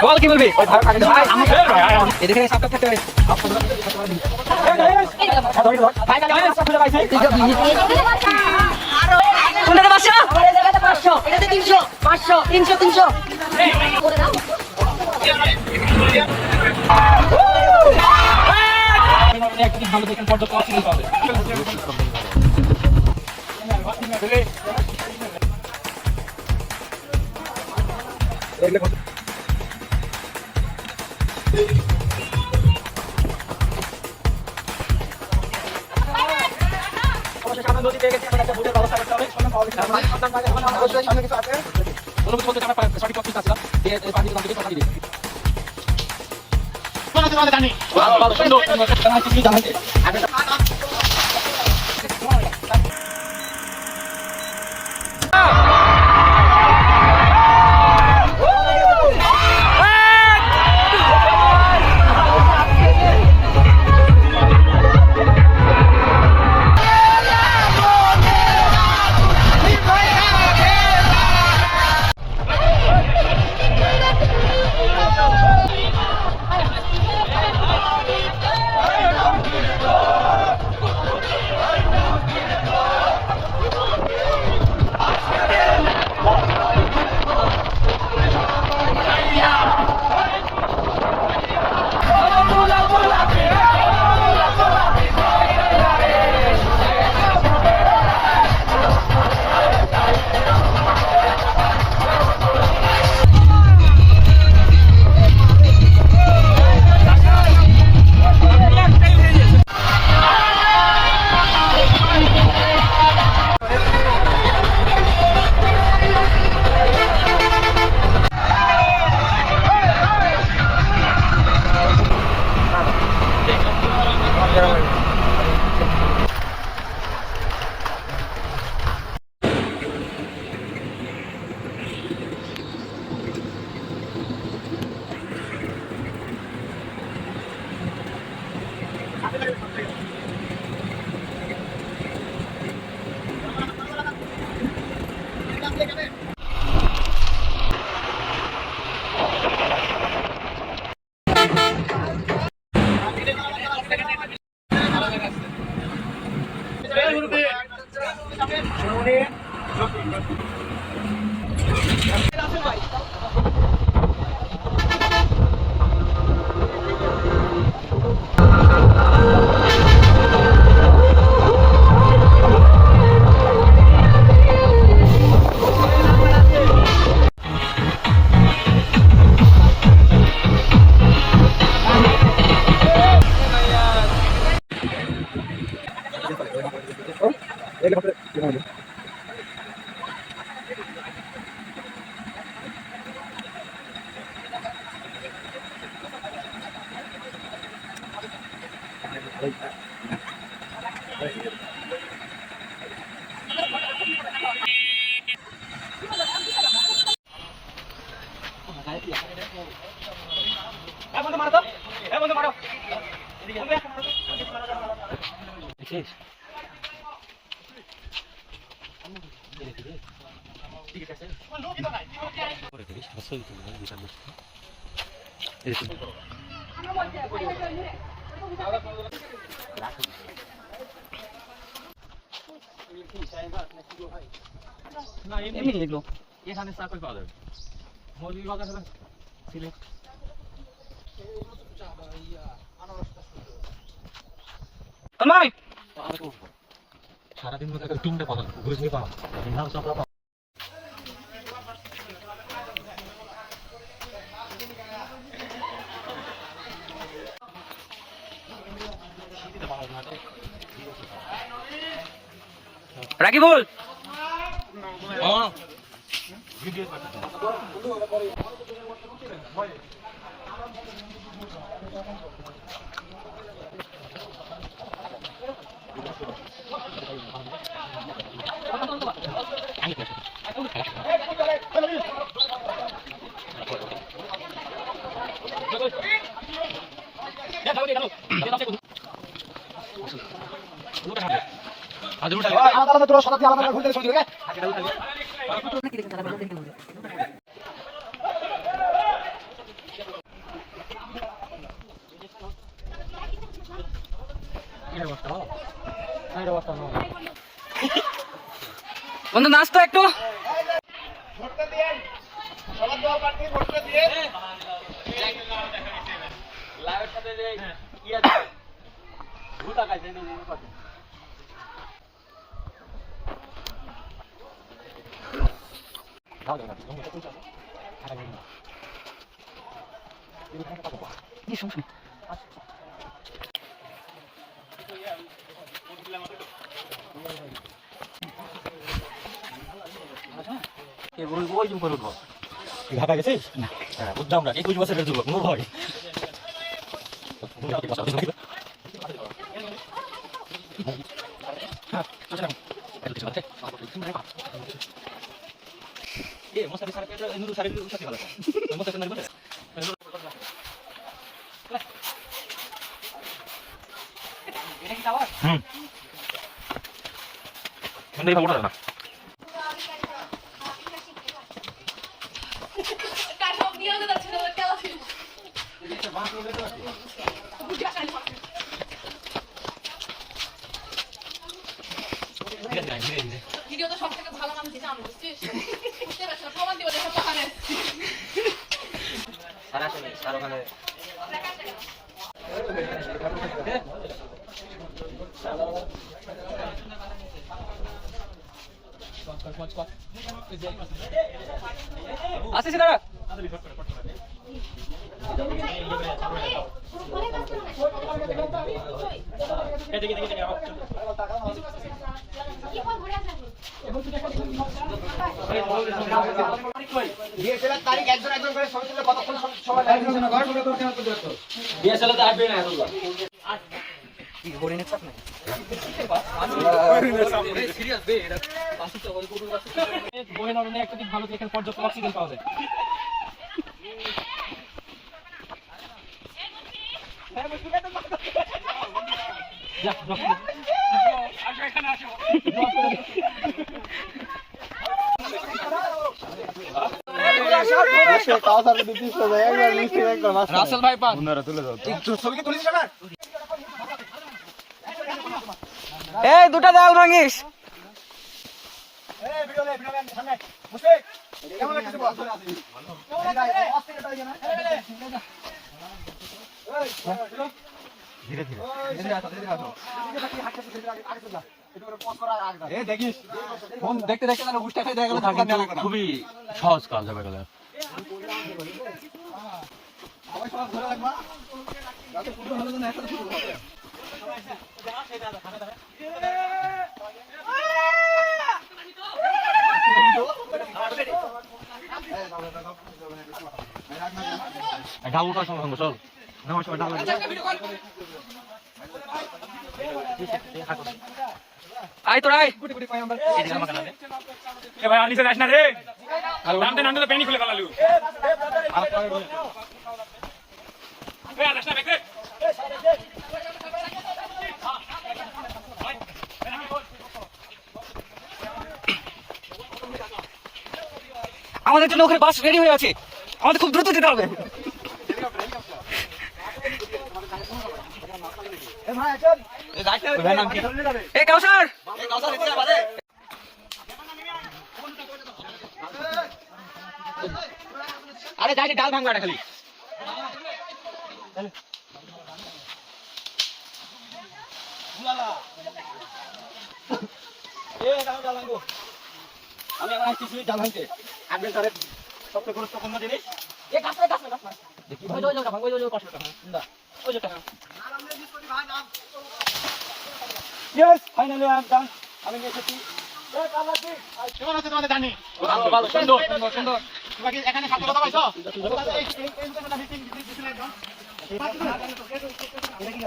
বল কি বলবি এদিকে সাবটা থাকতে হবে ভালো দেখেন নদী পেয়ে গেছি, একটা ভোটের ব্যবস্থা করতে হবে। অবশ্যই সামনে কিছু আছে অনুমতি বলতে আমরা সঠিক পথ আসলাম দিয়ে পানি দাম থেকে কথা দিবি জানি ভালো সুন্দর জানাইতে এখানে চাকরি পাওয়া যাবে মুরগি বাজার সিলেট সারাদিন মধ্যে তিনটা পাওয়া ঘুরে পাওয়া রাকিবুল আলাদা তোরা শতাব্দী আলাদা ঘুরতে ছবি দিবে বন্ধু নাচ তো একটু ভোটটা দিয়ে সবার দোয়া প্রার্থী ভোটটা দিয়ে লাইভের সাথে যে কি আছে ভূত আকাইছে না নিয়ে কথা দাও দাও তুমি তো কোনটা আরে না এই শুন কে বল ওই জুম করে উঠবো ঢাকা গেছিস না হ্যাঁ উদ্দাম না 21 বছরের যুবক নো ভয় এ মোসারি সারা পেট নুরু সারি উঠাতে ভালো মোসারি না বলে এটা কি টাওয়ার মানে এই ভাবটা না ভিডিও তো সবথেকে ভালো মানুষ যেটা আমি বুঝছিস বুঝতে পারছ না প্রমাণ দিব দেখো পাহাড়ে সারা সারা ওখানে আসিস দাদা বিয়ের তারিখ একজন একজন করে ছবি তুলে কতক্ষণ সময় লাগে না ঘর করে করতে হবে তো বিয়ে চলে তো আসবে না এতগুলো কি করে নেছ না সিরিয়াস বে এটা বাসু তো বলে পুরো বাসু বহেন অরণ্যে একটা দিক ভালো দেখেন পর্যাপ্ত অক্সিজেন পাওয়া যায় যা আসো এখানে আসো রাসেল ভাই পান তুলে দাও ছবি কি তুলিস না এই দুটো দাল ভাঙিস এই ভিডিও নে সামনে মুশফিক কেমন লাগছে বল কেমন লাগছে অস্থির হয়ে গেল ধীরে ধীরে দেখিস ফোন দেখতে দেখতে না উষ্টা খাই দেখা গেল ধাক্কা দেওয়া লাগবে খুবই সহজ কাজ হবে গেলে সবাই সব ধরে রাখবা যাতে পুরো হলো না একটা শুরু হবে ঢাল উঠার সময় চল নামার সময় ঢাল আই তোর আই এ ভাই আনিছে যাস না রে নামতে নামতে তো পেনি খুলে ফেলালু এ যাস না বেকে আমাদের জন্য ওখানে বাস রেডি হয়ে আছে আমাদের খুব দ্রুত যেতে হবে এই কাউসার আরে যাই ডাল ভাঙবাটা খালি আমি এখন আসছি ডাল ভাঙতে অ্যাডভেঞ্চারের সবচেয়ে গুরুত্বপূর্ণ জিনিস এই গাছটা দেখি ওই ওই ভাঙ ওই ওই পাশে না ওই যেটা yes finally I am done আমি এসেছি এই কালাতি কেমন আছে তোমাদের জানি ভালো ভালো সুন্দর সুন্দর তোমাকে এখানে খাতে কথা পাইছো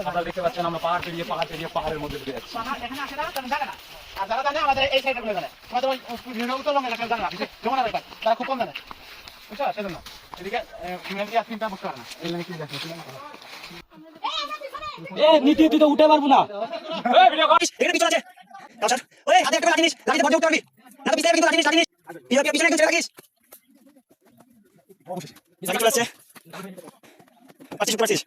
আপনারা দেখতে পাচ্ছেন আমরা পাহাড় পেরিয়ে পাহাড়ের মধ্যে ঢুকে যাচ্ছি এখানে আসে না তারা জানে না আর যারা জানে আমাদের এই সাইডে ঘুরে জানে তোমাদের ওই উত্তরবঙ্গ এলাকা জানে না যেমন ব্যাপার তারা খুব কম জানে বুঝছো সেজন্য এদিকে ফিমেল কি আসলে বুঝতে পারে না এই লাগে কি দেখো নীতি তুই তো উঠে পারবো না। এখানে পিছন আছে কাউসার ওই হাতে একটা লাঠি নিস লাঠিতে বন্ধ করতে পারবি না তো পিছনে কিন্তু লাঠি নিস পিছনে একটু ছেড়ে রাখিস লাঠি চলে আসছে পাচ্ছিস পাচ্ছিস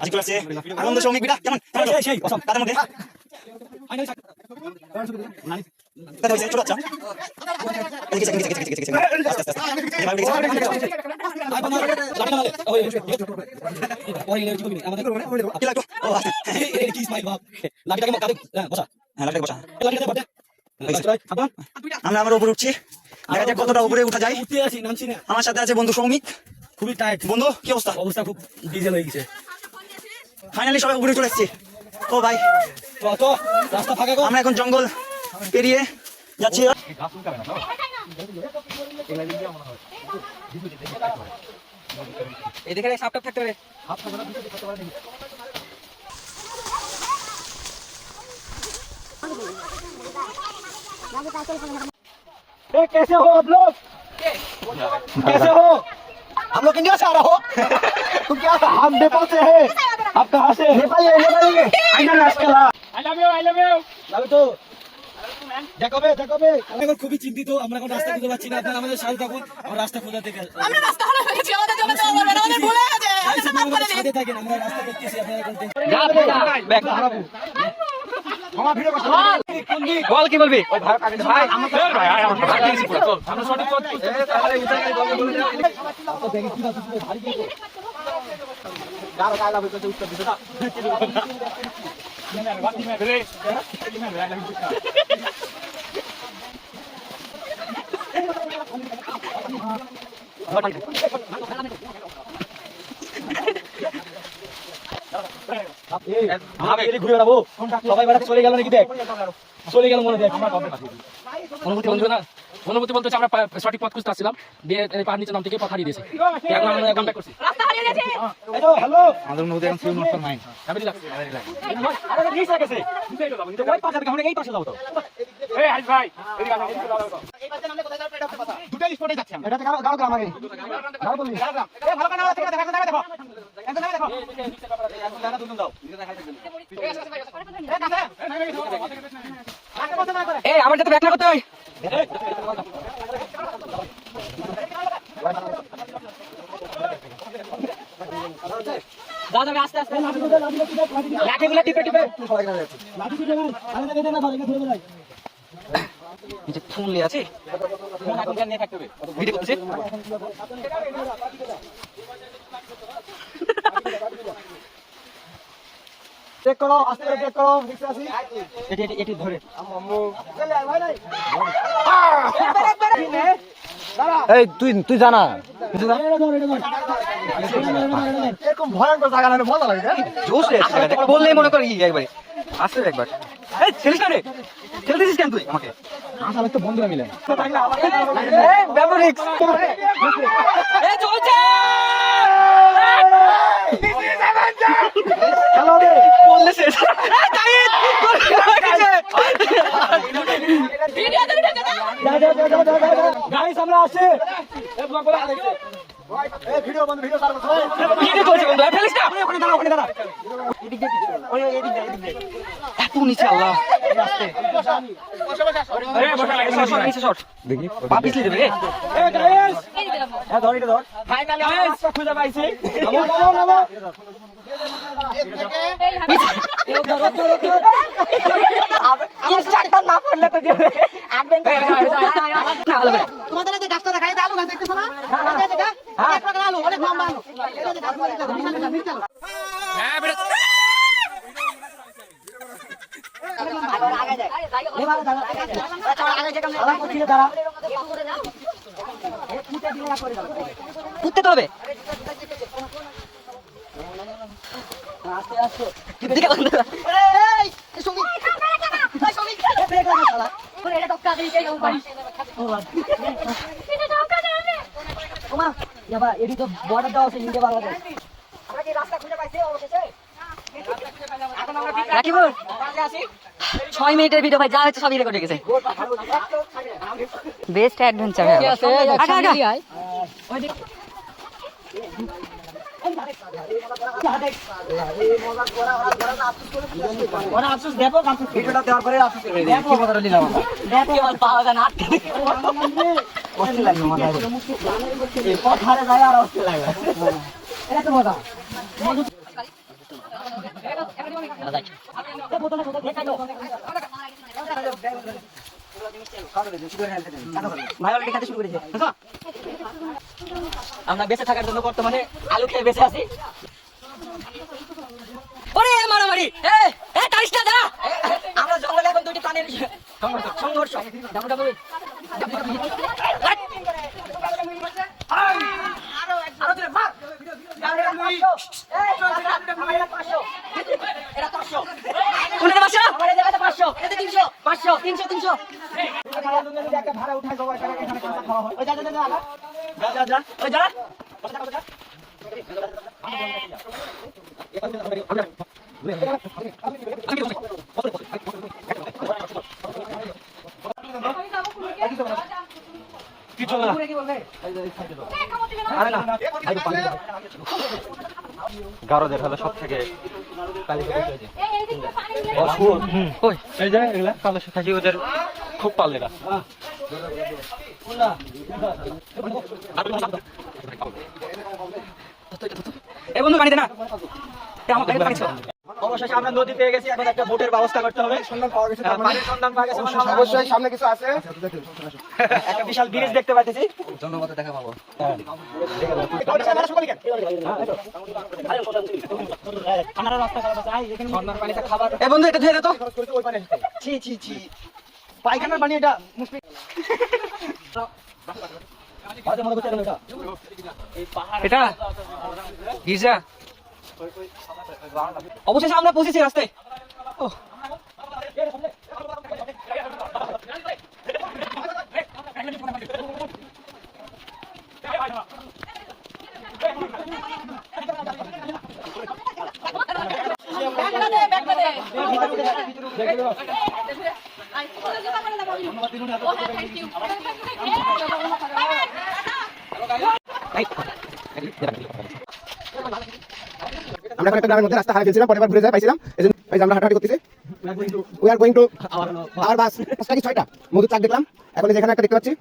আজ চলে আসছে আনন্দ সৌমিক বিটা কেমন সেই তাদের মধ্যে কথা হয়েছে ছোট বাচ্চা আমরা আমার উপরে উঠছি দেখা যাক কতটা উপরে উঠা যায় আমার সাথে আছে বন্ধু সৌমিক খুবই টাইট বন্ধু কি অবস্থা অবস্থা খুব ডিজেল হয়ে গেছে ফাইনালি সবাই উপরে চলে এসেছি ও ভাই তো রাস্তা ফাঁকা কর আমরা এখন জঙ্গল পেরিয়ে যাচ্ছি এদিকে সাপটা থাকতে পারে कैसे हो आप लोग कैसे हो हम लोग इंडिया से आ रहा हो तुम क्या हम नेपाल से है आप कहाँ से नेपाली है I love you, I love you. যাবে তো দেখাবে আমি এখন খুবই চিন্তিত আমরা এখন রাস্তা খুঁজে পাচ্ছি না আপনারা আমাদের সাথে থাকুন আমরা রাস্তা খোঁজা থেকে আমরা রাস্তা হারা হয়ে গেছি আমাদের জন্য যাওয়া যাবে না আমাদের ভুলে গেছে আমাদের মাফ করে দিন সাথে থাকেন আমরা রাস্তা দেখতেছি আপনারা এখন বল কি বলবি ভাই আমার ভাই দিয়েছি পুরো চল আমরা সঠিক পথ ঘুরে বেড়াবো সবাই বেড়াতে চলে গেল নাকি দেখ চলে গেল মনে দেখ অনুমতি বলতে হচ্ছে আমরা সঠিক পথ খুঁজতে আসছিলাম দিয়ে পাহাড় নিচে নাম থেকে পথ হারিয়ে দিয়েছি এখন আমরা এখন ব্যাক করছি রাস্তা হারিয়ে গেছে হ্যালো আমাদের অনুমতি এখন 3.9 আরে ঠিক আছে ওই পাশে আমরা এই পাশে যাবো তো এই হাই ভাই এদিকে আসো এদিকে দাও এই পাশে নামলে কোথায় যাবে এটা হচ্ছে কথা দুটো স্পটে যাচ্ছি আমরা এটা তো গাড়ো গ্রাম আগে গাড়ো বলি গ্রাম এই ভালো করে নাও ঠিক আছে দেখো দেখো একদম দেখো দাদা তুমি দাও এই আমার সাথে ব্যাখ্যা করতে হয় দাদা আস্তে আস্তে লাঠিগুলো টিপে টিপে লাঠি টিপে আরে দেখে না ধরে ধরে ধরে নিচে ফোন লিয়ে আছে ফোন এখন নিয়ে থাকতে হবে ভিডিও করতেছে চেক করো আস্তে করে চেক করো নিচে আসি এটি ধরে এই তুই জানা এরকম ভয়ঙ্কর জায়গা না মজা লাগে জোশ রে বললেই মনে করি একবারে আসলে একবার এই ছেলিস না রে খেলতেছিস কেন তুই আমাকে আসলে তো বন্ধুরা মিলে এই ব্যবহারিক এই চলছে হ্যালো রে বললে শেষ ভিডিওতে উঠে যাবে গাইস আমরা আসে এই ব্লগ বলা দেখছে এই ভিডিও বন্ধ ভিডিও চালু করো ভিডিও করছি বন্ধু ফেলিস না ওখানে দাঁড়া ওখানে দাঁড়া এত নিচে আল্লাহ এই বসা লাগে নিচে শট দেখি পা পিছলে দেবে রে এই গাইস এই দিলাম হ্যাঁ ধর এটা ধর ফাইনালি আমরা রাস্তা খুঁজে পাইছি নামো নামো নামো তোমাদের এই যে গাছটা দেখাই আলু গাছ দেখতেছো না এক প্রকার আলু অনেক লম্বা আলু এই যে গাছ বিশাল হ্যাঁ বেটা উঠতে তো হবে এটা টপকা দিয়ে যাই ও পারে এটা টপকা দেবে রাকিবুল 6 মিনিটের ভিডিও ভাই যা হচ্ছে সবই রেকর্ড হয়ে গেছে বেস্ট অ্যাডভেঞ্চার ওরা আফসোস দেখো ভিডিওটা দেওয়ার পরে আফসোস করবে কি মজাটা নিলাম দেখো আর পাওয়া যায় না কষ্ট লাগে মজা এই পথারে যায় আর কষ্ট লাগে এটা তো মজা আমরা বেঁচে থাকার জন্য বর্তমানে আলু খেয়ে বেঁচে আছি ওরে মারামারি তারিশটা দাঁড়া আমরা জঙ্গলে এখন দুইটি প্রাণীর সংঘর্ষ গারো দেখালো সব থেকে এই যে এগুলা কালো থাকি ওদের খুব পাল দেখা এই বন্ধু পানি দে না আমার পানি পানি অবশেষে আমরা নদী পেয়ে গেছি এখন একটা বোটের ব্যবস্থা করতে হবে সন্ধান পাওয়া গেছে পানির সন্ধান পাওয়া গেছে অবশ্যই সামনে কিছু আছে একটা বিশাল ব্রিজ দেখতে পাইতেছি জনমতে দেখা পাবো এই বন্ধু এটা ধুয়ে দে তো ছি ছি ছি পায়খানার পানি এটা মুশকিল এটা গির্জা অবশেষে আমরা পৌঁছেছি রাস্তায় আমরা একটা গ্রামের মধ্যে রাস্তা হারিয়ে ফেলছিলাম পরে ঘুরে যাই পাইছিলাম এই যে আমরা হাঁটাহাঁটি করতেছি we are going to our bus 6টা মধু চাক দেখলাম এখন যেখানে একটা দেখতে পাচ্ছি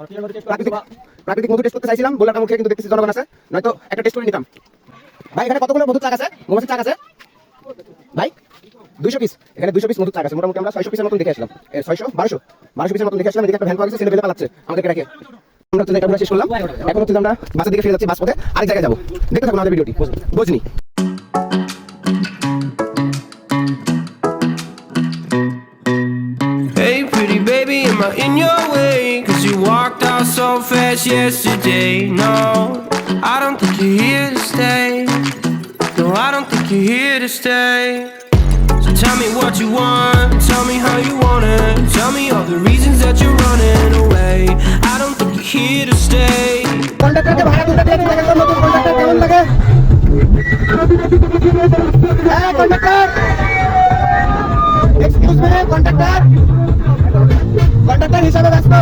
প্রাকৃতিক মধু টেস্ট করতে চাইছিলাম বলাটা মুখে কিন্তু দেখতেছি জনগণ আছে নয়তো একটা টেস্ট করে নিতাম ভাই এখানে কতগুলো মধু চাক আছে মৌমাছির চাক আছে ভাই 200 পিস এখানে 200 পিস মধু চাক আছে মোটামুটি আমরা 600 পিসের মতন দেখে আসলাম 1200 পিসের মতন দেখে আসলাম এদিকে একটা ভ্যান পাওয়া গেছে ছেলে পালাচ্ছে আমাদেরকে রেখে আমরা তো এটা শেষ করলাম এখন হচ্ছে আমরা বাসের দিকে ফিরে যাচ্ছি বাস পথে আরেক জায়গায় যাবো দেখতে থাকুন আমাদের ভিডিওটি বুঝনি Hey pretty baby, am I in your way? Cause you walked out so fast yesterday. No, I don't think you're here to stay. No, I don't think you're here to stay. So tell me what you want, tell me how you want it. Tell me all the reasons that you're running away. I don't think you're here to stay. কন্ট্রাক্টরকে ভাড়া তুলতে দিয়ে দেখেন তো নতুন contractor কেমন লাগে হ্যাঁ contractor excuse me contractor হিসাবে ব্যস্ত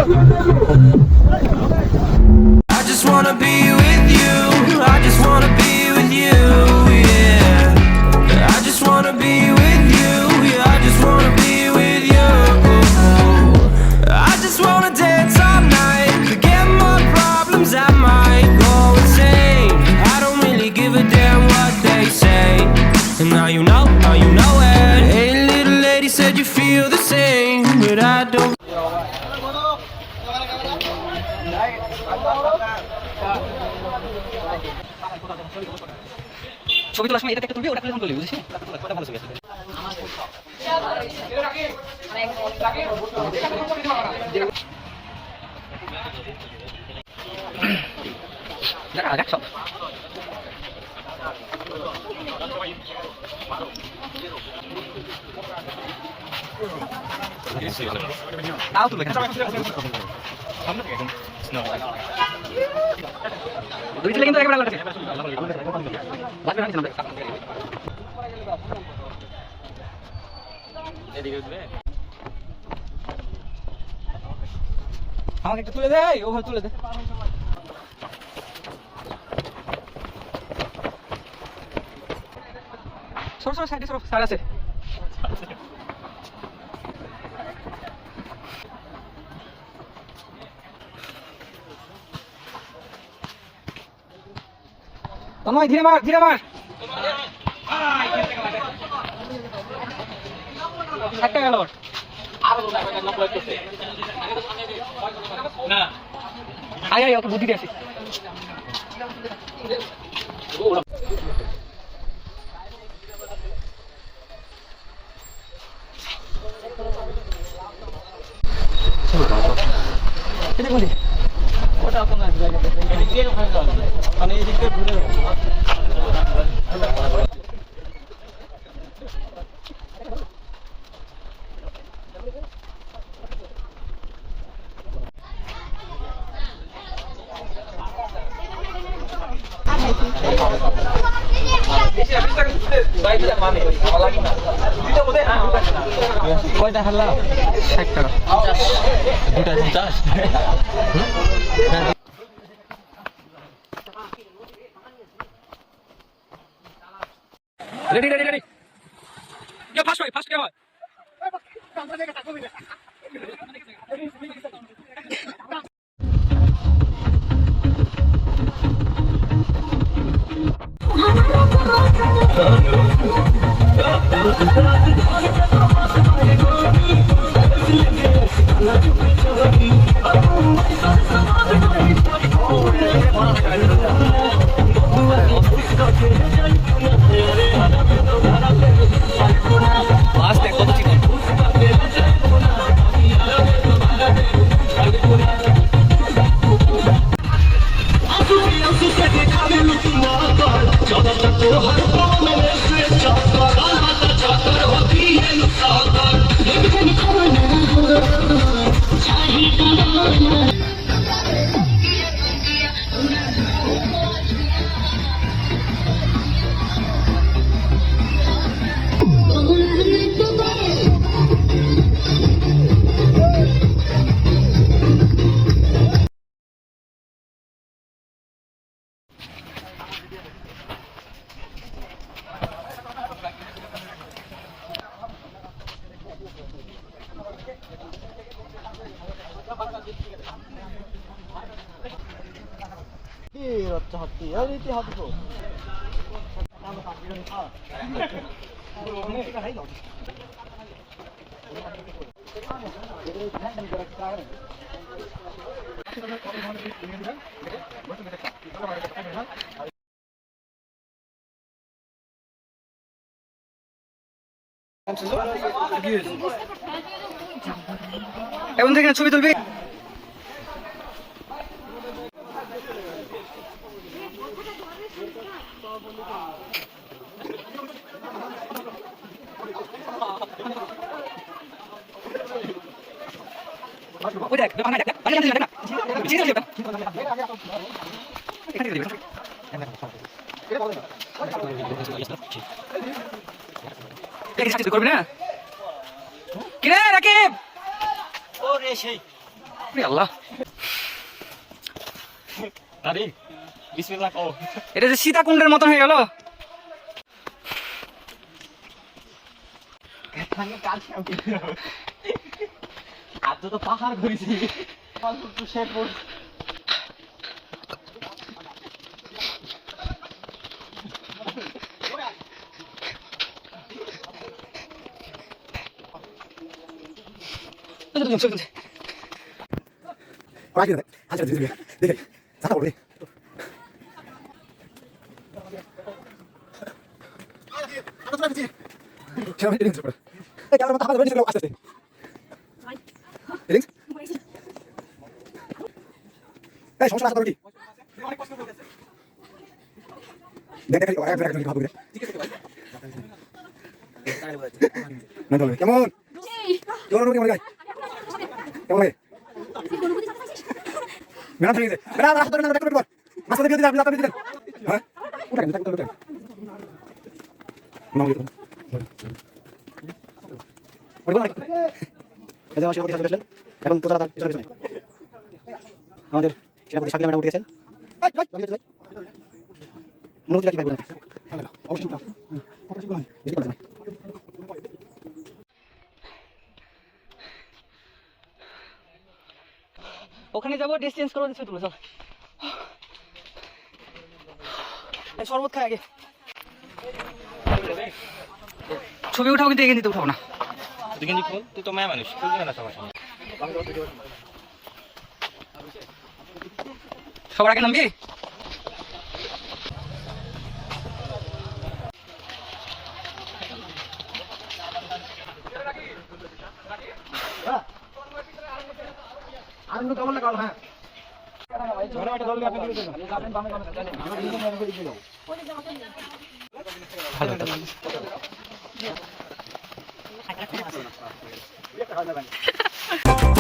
I just wanna be with you. I just wanna be with you. Yeah, I just wanna be with you. Yeah, I just wanna be with you. I just wanna dance all night, forget my problems. I might go insane. I don't really give a damn what they say. And now you know it. Hey, little lady said you feel the same, but I don't. ছবি তোলার সময় এটা একটা তুলবি ওটা তুলে তুলবি বুঝছিস ওটা ভালো ছবি আসবে দেখা আগে সব তাও তুলবে দুই তুলে কিন্তু একবার লাগবে আমাকে একটু তুলে দে ওভাবে তুলে দে সরো সাইডে সরো, স্যার আছে। তন্ময় ধীরে মার, ধীরে মার। একটা গেল। আয় আয়, ওকে বুদ্ধি দিয়ে আসি। ওটা আপনার মানে এদিকে ঘুরে কয়টা হারলা? 60 টাকা। দুটা 50। Ready ready ready. কে ফার্স্ট হয়? ফার্স্ট কে হয়? এমন থেকে ছবি তুলবি। ওই দেখ, দেখ দেখ, দেখ দেখ না, চিন্তা করবে না। এখানে দিবি। এই সাথে করবি না? কি রে রাকিব? ওরে সেই। ওরে আল্লাহ। আরে বিসমিল্লাহ কও। এটা যে সীতাকুণ্ডের মতন হয়ে গেল। আজ তো পাহাড় ঘুরেছি। শেরপুর কেমন ম্যাডাম ঠিক আছে ম্যাডাম রাস্তা ধরে না ব্যাক করে মাথা দিয়ে দিন আপনি রাস্তা দিয়ে দিন হ্যাঁ ওটা কেন ওটা নাও দিন ওটা না এই যে শিবপুর থেকে এখন তো তারা চলে গেছে আমাদের শিবপুর শাকিলা ম্যাডাম উঠে গেছেন মনোজ রাখি ভাই বলেন অবশ্যই না কত শিখলাম বেশি করতে না ওখানে যাবো, ড্রেস চেঞ্জ করবো, ছবি তুলো, চল। এই শরবত খাই আগে। ছবি উঠাও, কিন্তু এখানে উঠাবো না। তুই কিন্তু খোল, তুই তো মায়া মানুষ, খুলবি না সবার সামনে। সবার আগে নামবি। আর কেমন লাগাল হ্যাঁ ভালো।